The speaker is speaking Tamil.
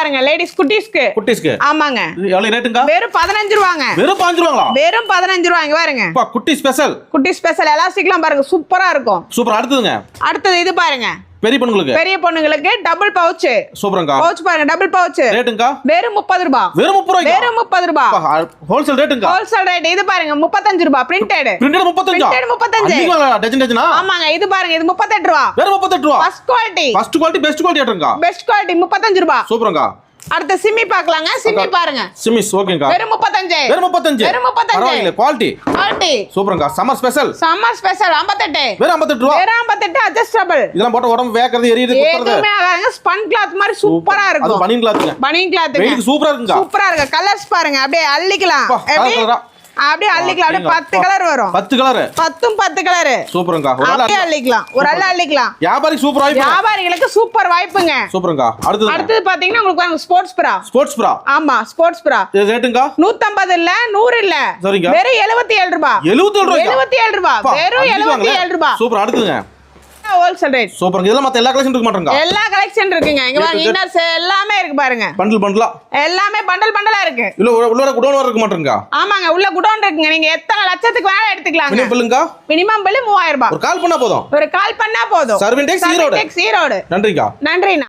பாருங்க லேடிஸ் குட்டீஸ்க்கு ஆமாங்க எவ்வளவு ரேட்டுங்க வெறும் 15 ரூபாங்க வெறும் 15 ரூபாங்களா வெறும் 15 ரூபாங்க பாருங்க அப்பா குட்டி ஸ்பெஷல் எலாஸ்டிக்லாம் பாருங்க சூப்பரா இருக்கும் சூப்பர் அடுத்தது இது பாருங்க பெரிய பொண்ணுங்களுக்கு டபுள் பவுச் சூப்பர்ங்க பவுச் பாருங்க டபுள் பவுச் ரேட்டுங்க வெறும் 30 ரூபாய் வெறும் 30 ரூபாய் ஹோல்சேல் ரேட் இது பாருங்க 35 ரூபாய் பிரிண்டட் 35 டஜனா ஆமாங்க இது பாருங்க இது 38 ரூபாய் வெறும் 38 ரூபாய் ஃபர்ஸ்ட் குவாலிட்டி பெஸ்ட் குவாலிட்டி 35 ரூபாய் சூப்பர்ங்க அடுத்து சிம்மி பார்க்கலாங்க சிம்மி பாருங்க சிம்மிஸ் ஓகேங்க வெறும் 35 பரவாயில்லை குவாலிட்டி சூப்பர்ங்க சம்மர் ஸ்பெஷல் 58 வெறும் 58 ரூபாய் 58 அட்ஜஸ்டபிள் இதெல்லாம் போட்டு உடம்பு வேக்கிறது எரியுது குத்துறது எதுமே ஆகாதுங்க ஸ்பன் கிளாத் மாதிரி சூப்பரா இருக்கும் அது பனியன் கிளாத் வெயிட் சூப்பரா இருக்கு கலர்ஸ் பாருங்க அப்படியே அள்ளிக்கலாம் அப்படியே அள்ளிக்கலாம் அப்படியே 10 கலர் வரும் 10 கலர் சூப்பர்ங்க அப்படியே அள்ளிக்கலாம் ஒரு அள்ளிக்கலாம் வியாபாரிகளுக்கு சூப்பர் வாய்ப்புங்க சூப்பர்ங்க அடுத்து பாத்தீங்கன்னா உங்களுக்கு ஸ்போர்ட்ஸ் பிரா ஆமா ஸ்போர்ட்ஸ் பிரா இது ரேட்டுங்க 150 இல்ல 100 இல்ல சரிங்க வெறும் 77 ரூபாய் 77 ரூபாய் வெறும் 77 ரூபாய் சூப்பர் அடுத்துங்க ஹோல்சேல் ரேட் சூப்பர்ங்க இதெல்லாம் மத்த எல்லா கலெக்ஷன் இருக்கு மாட்டங்க எல்லா கலெக்ஷன் இருக்குங்க இங்க பாருங்க இன்னர்ஸ் எல்லாமே இருக்கு பாருங்க பண்டலா எல்லாமே பண்டலா இருக்கு உள்ள குடோன் இருக்கு மாட்டங்க ஆமாங்க உள்ள குடோன் இருக்குங்க நீங்க எத்தனை லட்சத்துக்கு வேணா எடுத்துக்கலாங்க மினிமம் பில் 3000 ரூபாய் ஒரு கால் பண்ணா போதும் சர்விங் டெக்ஸ் ஈரோடு நன்றிங்க நன்றி